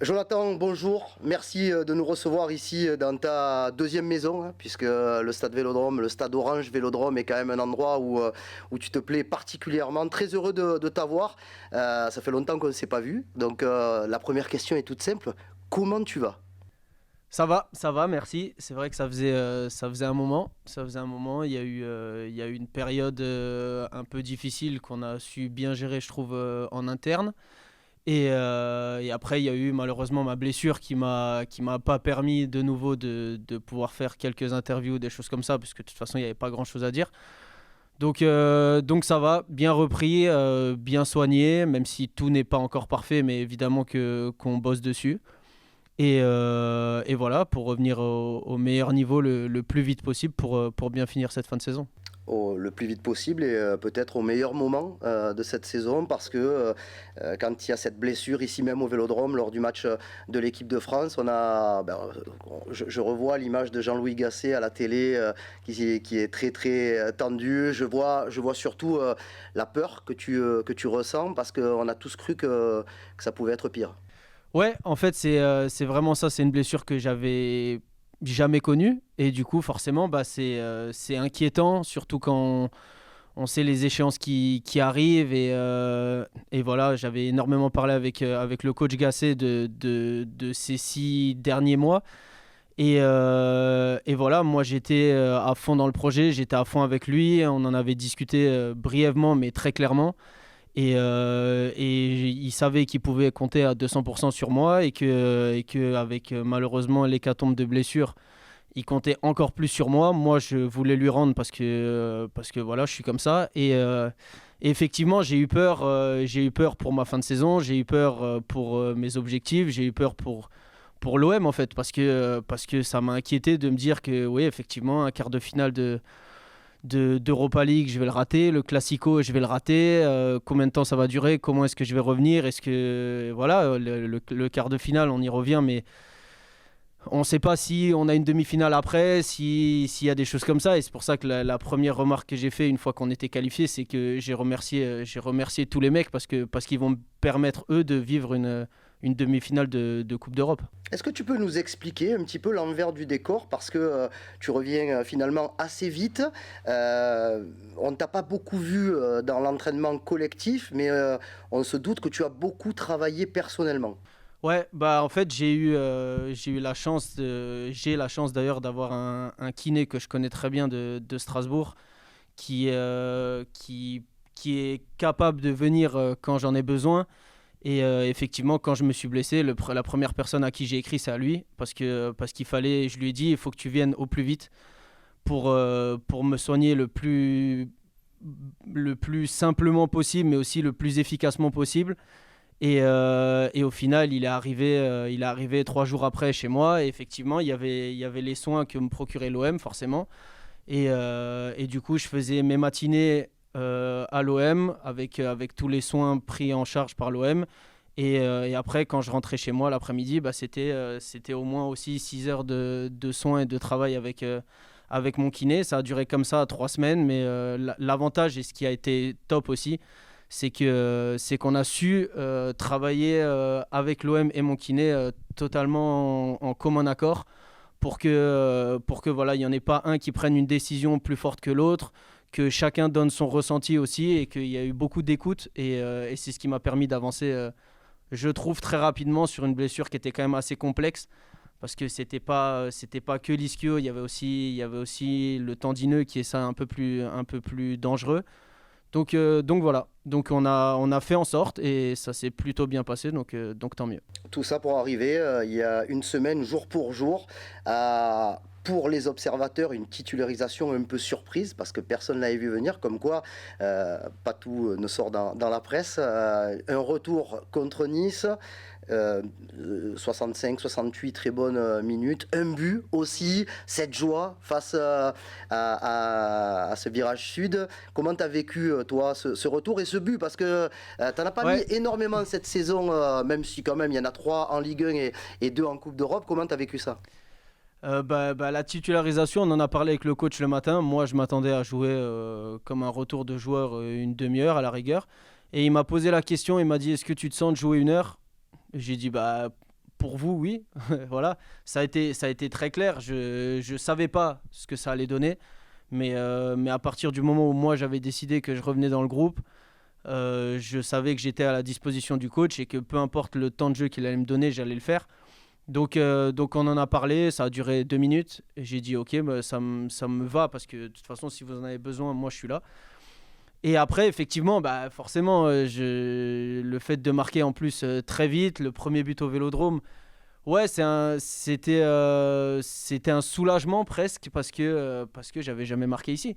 Jonathan, bonjour. Merci de nous recevoir ici dans ta deuxième maison, hein, puisque le stade Vélodrome, le stade Orange Vélodrome est quand même un endroit où tu te plais particulièrement. Très heureux de t'avoir. Ça fait longtemps qu'on ne s'est pas vu. Donc la première question est toute simple. Comment tu vas? Ça va, merci. C'est vrai que ça faisait un moment. Ça faisait un moment. Il y a eu une période un peu difficile qu'on a su bien gérer, je trouve, en interne. Et après, il y a eu malheureusement ma blessure qui m'a pas permis de nouveau de pouvoir faire quelques interviews, des choses comme ça, parce que de toute façon, il n'y avait pas grand-chose à dire. Donc ça va, bien repris, bien soigné, même si tout n'est pas encore parfait, mais évidemment qu'on bosse dessus. Et voilà, pour revenir au meilleur niveau le plus vite possible pour bien finir cette fin de saison. Le plus vite possible et peut-être au meilleur moment de cette saison parce que quand il y a cette blessure ici même au Vélodrome lors du match de l'équipe de France, je revois l'image de Jean-Louis Gasset à la télé qui est très très tendue. Je vois surtout la peur que tu ressens parce qu'on a tous cru que ça pouvait être pire. Ouais, en fait, c'est vraiment ça. C'est une blessure que j'avais jamais connue. Et du coup, forcément, bah, c'est inquiétant, surtout quand on sait les échéances qui arrivent. Et voilà, j'avais énormément parlé avec le coach Gasset de ces 6 derniers mois. Et voilà, moi j'étais à fond dans le projet, j'étais à fond avec lui. On en avait discuté brièvement, mais très clairement. Et il savait qu'il pouvait compter à 200% sur moi et que avec malheureusement l'hécatombe de blessures, il comptait encore plus sur moi. Moi, je voulais lui rendre parce que voilà, je suis comme ça. Et effectivement, j'ai eu peur pour ma fin de saison, j'ai eu peur pour mes objectifs, j'ai eu peur pour l'OM en fait, parce que ça m'a inquiété de me dire que oui, effectivement, un quart de finale d'Europa League, je vais le rater. Le Classico, je vais le rater. Combien de temps ça va durer? Comment est-ce que je vais revenir? Est-ce que, voilà, le quart de finale, on y revient, mais on ne sait pas si on a une demi-finale après, s'il y a des choses comme ça. Et c'est pour ça que la première remarque que j'ai fait une fois qu'on était qualifié, c'est que j'ai remercié tous les mecs parce qu'ils vont me permettre, eux, de vivre une demi-finale de Coupe d'Europe. Est-ce que tu peux nous expliquer un petit peu l'envers du décor parce que tu reviens finalement assez vite. On ne t'a pas beaucoup vu dans l'entraînement collectif, mais on se doute que tu as beaucoup travaillé personnellement. Ouais, bah en fait j'ai eu la chance j'ai la chance d'ailleurs d'avoir un kiné que je connais très bien de Strasbourg qui est capable de venir quand j'en ai besoin. Et effectivement, quand je me suis blessé, la première personne à qui j'ai écrit, c'est à lui, parce qu'il fallait, je lui ai dit, il faut que tu viennes au plus vite pour me soigner le plus simplement possible, mais aussi le plus efficacement possible. Et au final, il est arrivé 3 jours après chez moi. Et effectivement, il y avait les soins que me procurait l'OM, forcément. Et du coup, je faisais mes matinées à l'OM avec tous les soins pris en charge par l'OM. Et après, quand je rentrais chez moi l'après-midi, bah, c'était au moins aussi 6 heures de soins et de travail avec mon kiné. Ça a duré comme ça 3 semaines. Mais l'avantage et ce qui a été top aussi, c'est qu'on a su travailler avec l'OM et mon kiné totalement en commun accord pour que voilà, il n'y en ait pas un qui prenne une décision plus forte que l'autre, que chacun donne son ressenti aussi et qu'il y a eu beaucoup d'écoute et c'est ce qui m'a permis d'avancer, je trouve, très rapidement sur une blessure qui était quand même assez complexe parce que c'était pas que l'ischio, il y avait aussi le tendineux qui est ça un peu plus dangereux. Donc voilà, donc on a fait en sorte et ça s'est plutôt bien passé, donc tant mieux. Tout ça pour arriver il y a une semaine, jour pour jour, pour les observateurs, une titularisation un peu surprise parce que personne ne l'avait vu venir, comme quoi pas tout ne sort dans la presse. Un retour contre Nice, 65-68 très bonnes minutes, un but aussi, cette joie face à ce virage sud. Comment tu as vécu, toi, ce retour et ce but? Parce que tu n'en as pas mis Ouais, énormément cette saison, même si quand même il y en a 3 en Ligue 1 et 2 en Coupe d'Europe. Comment tu as vécu ça? bah, la titularisation, on en a parlé avec le coach le matin. Moi, je m'attendais à jouer comme un retour de joueur une demi-heure à la rigueur. Et il m'a posé la question, il m'a dit, est-ce que tu te sens de jouer 1 heure? J'ai dit, bah, pour vous, oui. Voilà, ça a été très clair. Je savais pas ce que ça allait donner, mais à partir du moment où moi j'avais décidé que je revenais dans le groupe, je savais que j'étais à la disposition du coach et que peu importe le temps de jeu qu'il allait me donner, j'allais le faire. Donc on en a parlé, ça a duré 2 minutes. Et j'ai dit ok, bah, ça me va parce que de toute façon, si vous en avez besoin, moi je suis là. Et après, effectivement, bah, forcément, le fait de marquer en plus très vite, le premier but au Vélodrome, ouais, c'était un soulagement presque parce que j'avais jamais marqué ici.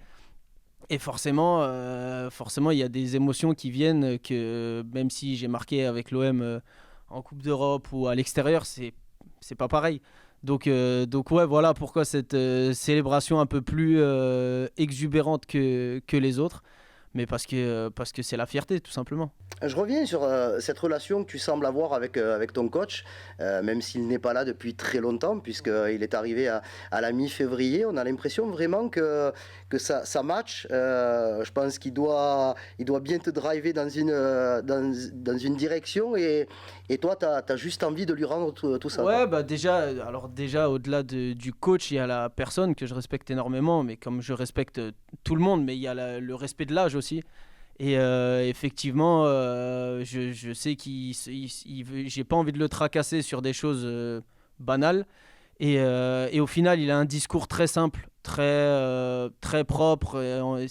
Et forcément, il y a des émotions qui viennent que même si j'ai marqué avec l'OM en Coupe d'Europe ou à l'extérieur, c'est pas pareil. Donc ouais, voilà pourquoi cette célébration un peu plus exubérante que les autres, mais parce que c'est la fierté tout simplement. Je reviens sur cette relation que tu sembles avoir avec ton coach, même s'il n'est pas là depuis très longtemps, puisqu'il est arrivé à la mi-février. On a l'impression vraiment que ça match. Je pense il doit bien te driver dans une direction et toi, tu as juste envie de lui rendre tout ça. Ouais, Quoi. bah déjà au-delà du coach, il y a la personne que je respecte énormément, mais comme je respecte tout le monde, mais il y a le respect de l'âge aussi. Et effectivement, je sais j'ai pas envie de le tracasser sur des choses banales. Et au final, il a un discours très simple, très propre.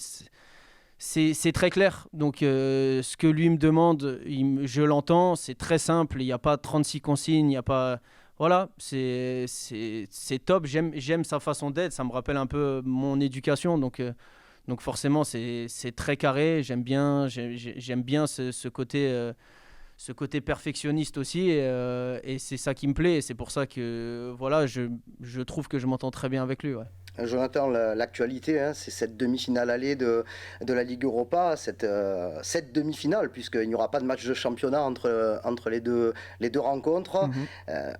C'est très clair. Donc, ce que lui me demande, je l'entends. C'est très simple. Il n'y a pas 36 consignes. Il y a pas. Voilà, c'est top. J'aime sa façon d'être. Ça me rappelle un peu mon éducation. Donc forcément, c'est très carré. J'aime bien ce côté perfectionniste aussi. Et c'est ça qui me plaît. Et c'est pour ça que voilà, je trouve que je m'entends très bien avec lui. Ouais. Jonathan, l'actualité, hein, c'est cette demi-finale allée de la Ligue Europa, cette demi-finale, puisqu'il n'y aura pas de match de championnat entre les deux rencontres, Mhm.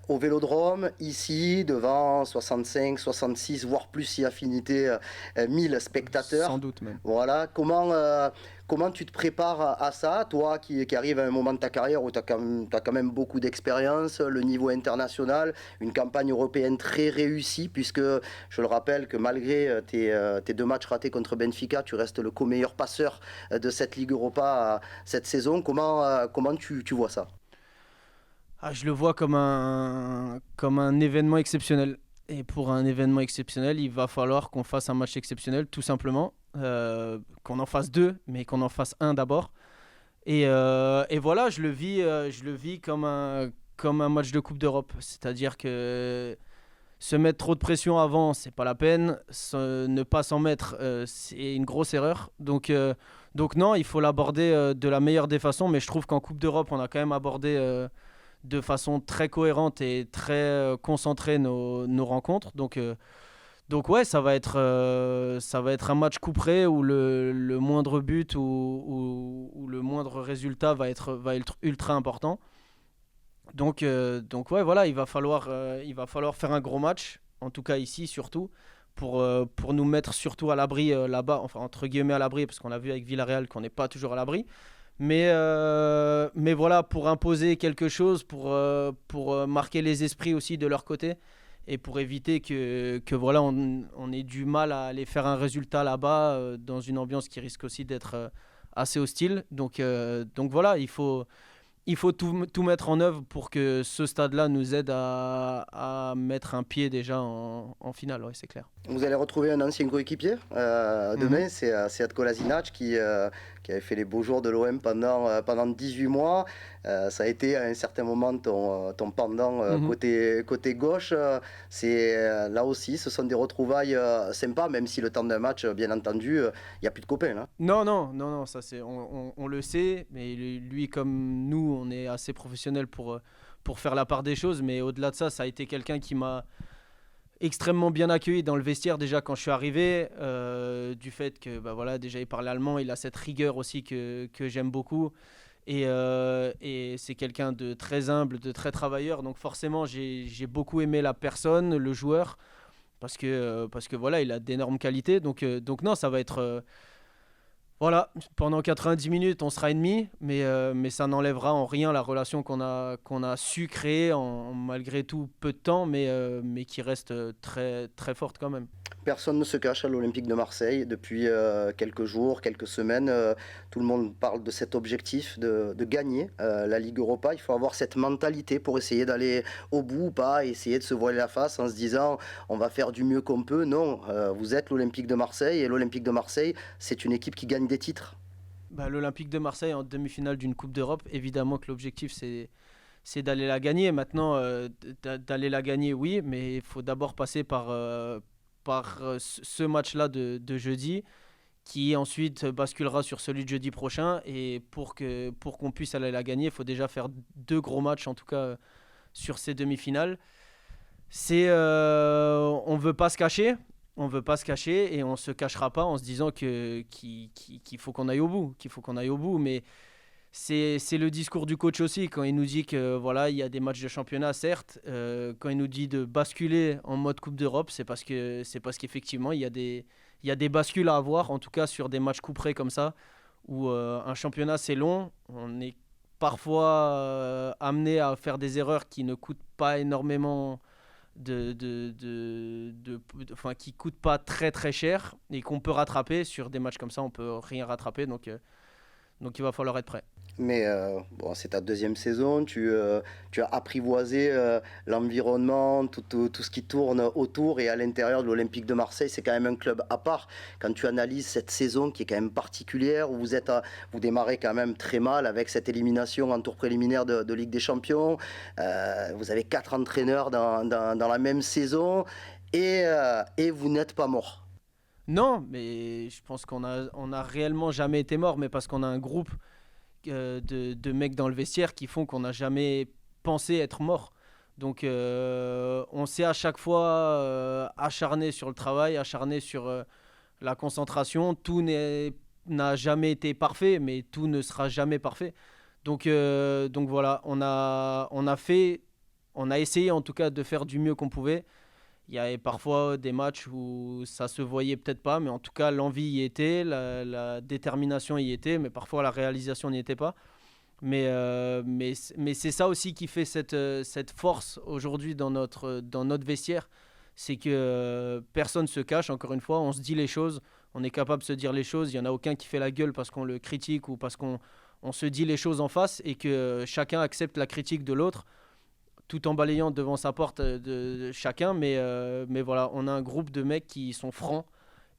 au Vélodrome, ici, devant 65, 66, voire plus si affinité, 1000 spectateurs. Sans doute même. Voilà, comment tu te prépares à ça, toi qui arrives à un moment de ta carrière où tu as, quand même beaucoup d'expérience, le niveau international, une campagne européenne très réussie, puisque je le rappelle que malgré tes 2 matchs ratés contre Benfica, tu restes le co-meilleur passeur de cette Ligue Europa cette saison. Comment tu vois ça? Ah, je le vois comme un événement exceptionnel. Et pour un événement exceptionnel, il va falloir qu'on fasse un match exceptionnel, tout simplement. Qu'on en fasse deux, mais qu'on en fasse un d'abord. Et voilà, je le vis comme un match de Coupe d'Europe. C'est-à-dire que se mettre trop de pression avant, c'est pas la peine. Ne pas s'en mettre, c'est une grosse erreur. Donc non, il faut l'aborder de la meilleure des façons. Mais je trouve qu'en Coupe d'Europe, on a quand même abordé de façon très cohérente et très concentrée nos rencontres. Donc ouais, ça va être un match couperé où le moindre but ou le moindre résultat va être ultra important. Donc ouais, voilà, il va falloir faire un gros match, en tout cas ici surtout, pour nous mettre surtout à l'abri là-bas, enfin entre guillemets à l'abri, parce qu'on a vu avec Villarreal qu'on n'est pas toujours à l'abri. Mais voilà, pour imposer quelque chose, pour marquer les esprits aussi de leur côté et pour éviter que voilà, on ait du mal à aller faire un résultat là-bas dans une ambiance qui risque aussi d'être assez hostile. Donc voilà, il faut tout mettre en œuvre pour que ce stade-là nous aide à mettre un pied déjà en finale, ouais, c'est clair. Vous allez retrouver un ancien coéquipier demain, Mhm. c'est Sead Kolasinac qui avait fait les beaux jours de l'OM pendant 18 mois. Ça a été à un certain moment ton pendant Mhm. côté gauche. Là aussi, ce sont des retrouvailles sympas, même si le temps d'un match, bien entendu, il n'y a plus de copains. Là. Non, ça on le sait, mais lui comme nous, on est assez professionnel pour faire la part des choses, mais au-delà de ça, ça a été quelqu'un qui m'a extrêmement bien accueilli dans le vestiaire déjà quand je suis arrivé, du fait que bah voilà, déjà il parle allemand, il a cette rigueur aussi que j'aime beaucoup. Et c'est quelqu'un de très humble, de très travailleur. Donc forcément, j'ai beaucoup aimé la personne, le joueur, parce que voilà, il a d'énormes qualités. Donc non, ça va être Voilà, pendant 90 minutes, on sera ennemis, mais ça n'enlèvera en rien la relation qu'on a su créer en malgré tout peu de temps, mais qui reste très, très forte quand même. Personne ne se cache à l'Olympique de Marseille depuis quelques jours, quelques semaines. Tout le monde parle de cet objectif de gagner la Ligue Europa. Il faut avoir cette mentalité pour essayer d'aller au bout ou pas, essayer de se voiler la face en se disant on va faire du mieux qu'on peut. Non, vous êtes l'Olympique de Marseille et l'Olympique de Marseille, c'est une équipe qui gagne des titres. Bah, l'Olympique de Marseille en demi-finale d'une Coupe d'Europe, évidemment que l'objectif c'est d'aller la gagner. Maintenant, d'aller la gagner, oui, mais il faut d'abord passer par ce match-là de jeudi, qui ensuite basculera sur celui de jeudi prochain. Et pour qu'on puisse aller la gagner, il faut déjà faire deux gros matchs, en tout cas sur ces demi-finales. On veut pas se cacher. On veut pas se cacher et on se cachera pas en se disant qu'il faut qu'on aille au bout, qu'il faut qu'on aille au bout. Mais c'est le discours du coach aussi quand il nous dit que voilà, il y a des matchs de championnat, certes. Quand il nous dit de basculer en mode Coupe d'Europe, c'est parce qu'effectivement il y a des bascules à avoir, en tout cas sur des matchs couperés comme ça, où un championnat c'est long. On est parfois amené à faire des erreurs qui ne coûtent pas énormément enfin, qui coûtent pas très très cher et qu'on peut rattraper sur des matchs comme ça. On peut rien rattraper, donc il va falloir être prêt. Mais bon, c'est ta deuxième saison, tu as apprivoisé l'environnement, tout ce qui tourne autour et à l'intérieur de l'Olympique de Marseille, c'est quand même un club à part. Quand tu analyses cette saison qui est quand même particulière, où vous démarrez quand même très mal avec cette élimination en tour préliminaire de Ligue des Champions, vous avez 4 entraîneurs dans la même saison et vous n'êtes pas mort. Non, mais je pense on a réellement jamais été mort, mais parce qu'on a un groupe de mecs dans le vestiaire qui font qu'on n'a jamais pensé être mort. Donc on s'est à chaque fois acharné sur le travail, acharné sur la concentration. N'a jamais été parfait, mais tout ne sera jamais parfait. Donc voilà, on a essayé en tout cas de faire du mieux qu'on pouvait. Il y avait parfois des matchs où ça se voyait peut-être pas, mais en tout cas l'envie y était, la détermination y était, mais parfois la réalisation n'y était pas. Mais c'est ça aussi qui fait cette force aujourd'hui dans notre vestiaire. C'est que personne ne se cache, encore une fois, on se dit les choses, on est capable de se dire les choses. Il n'y en a aucun qui fait la gueule parce qu'on le critique ou parce qu'on on se dit les choses en face et que chacun accepte la critique de l'autre tout en balayant devant sa porte de chacun. Mais voilà, on a un groupe de mecs qui sont francs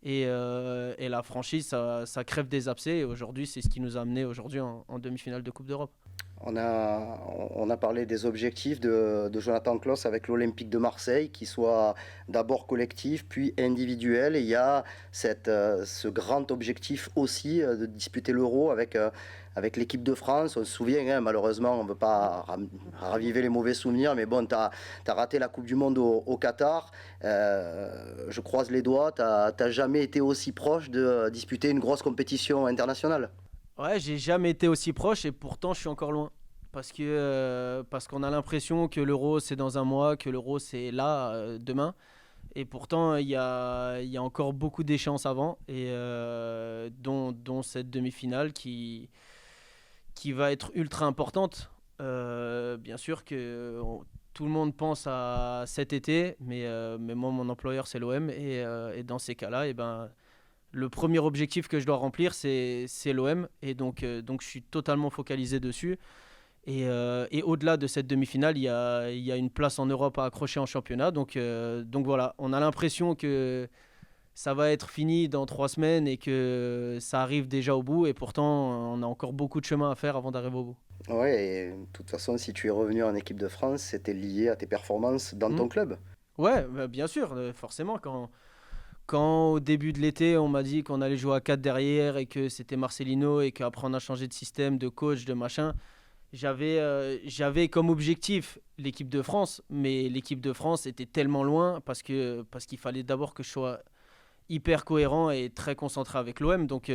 et la franchise, ça crève des abcès. Et aujourd'hui, c'est ce qui nous a amené aujourd'hui en demi-finale de Coupe d'Europe. On a parlé des objectifs de Jonathan Klaus avec l'Olympique de Marseille, qui soit d'abord collectif, puis individuel. Et il y a ce grand objectif aussi de disputer l'Euro avec l'équipe de France. On se souvient, hein, malheureusement, on ne veut pas raviver les mauvais souvenirs, mais bon, tu as raté la Coupe du Monde au Qatar. Je croise les doigts, tu n'as jamais été aussi proche de disputer une grosse compétition internationale. Ouais, j'ai jamais été aussi proche et pourtant je suis encore loin. Parce qu'on a l'impression que l'Euro c'est dans un mois, que l'Euro c'est là, demain. Et pourtant il y a encore beaucoup d'échéances avant, et dont cette demi-finale qui va être ultra importante. Bien sûr que tout le monde pense à cet été, mais moi mon employeur c'est l'OM, et dans ces cas-là, et ben, le premier objectif que je dois remplir, c'est l'OM. Et donc je suis totalement focalisé dessus. Et au-delà de cette demi-finale, il y a une place en Europe à accrocher en championnat. Donc voilà, on a l'impression que ça va être fini dans 3 semaines et que ça arrive déjà au bout. Et pourtant, on a encore beaucoup de chemin à faire avant d'arriver au bout. Ouais, et de toute façon, si tu es revenu en équipe de France, c'était lié à tes performances dans Hmm. ton club. Ouais, bah, bien sûr, forcément. Quand au début de l'été, on m'a dit qu'on allait jouer à 4 derrière et que c'était Marcelino et qu'après on a changé de système, de coach, de machin, j'avais comme objectif l'équipe de France, mais l'équipe de France était tellement loin parce qu'il fallait d'abord que je sois hyper cohérent et très concentré avec l'OM. Donc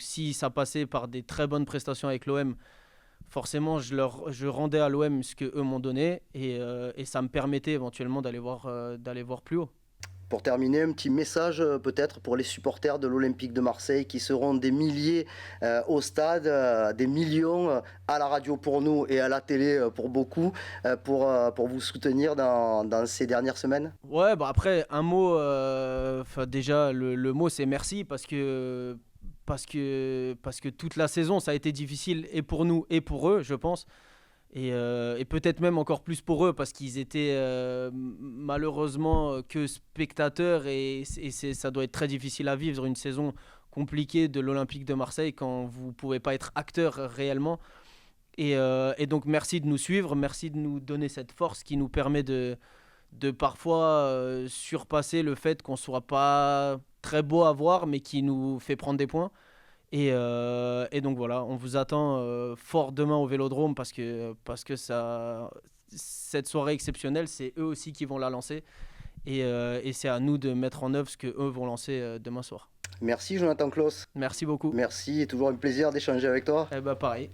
si ça passait par des très bonnes prestations avec l'OM, forcément je rendais à l'OM ce qu'eux m'ont donné, et ça me permettait éventuellement d'aller voir plus haut. Pour terminer, un petit message peut-être pour les supporters de l'Olympique de Marseille qui seront des milliers au stade, des millions à la radio pour nous et à la télé pour beaucoup, pour vous soutenir dans ces dernières semaines. Ouais, bah après, un mot, déjà, le mot c'est merci parce que toute la saison, ça a été difficile et pour nous et pour eux, je pense. Et peut-être même encore plus pour eux parce qu'ils étaient malheureusement que spectateurs ça doit être très difficile à vivre une saison compliquée de l'Olympique de Marseille quand vous ne pouvez pas être acteur réellement. Et donc merci de nous suivre, merci de nous donner cette force qui nous permet de parfois surpasser le fait qu'on ne soit pas très beau à voir mais qui nous fait prendre des points. Et donc voilà, on vous attend fort demain au Vélodrome parce que cette soirée exceptionnelle, c'est eux aussi qui vont la lancer. Et c'est à nous de mettre en œuvre ce qu'eux vont lancer demain soir. Merci Jonathan Klaus. Merci beaucoup. Merci, toujours un plaisir d'échanger avec toi. Eh ben pareil.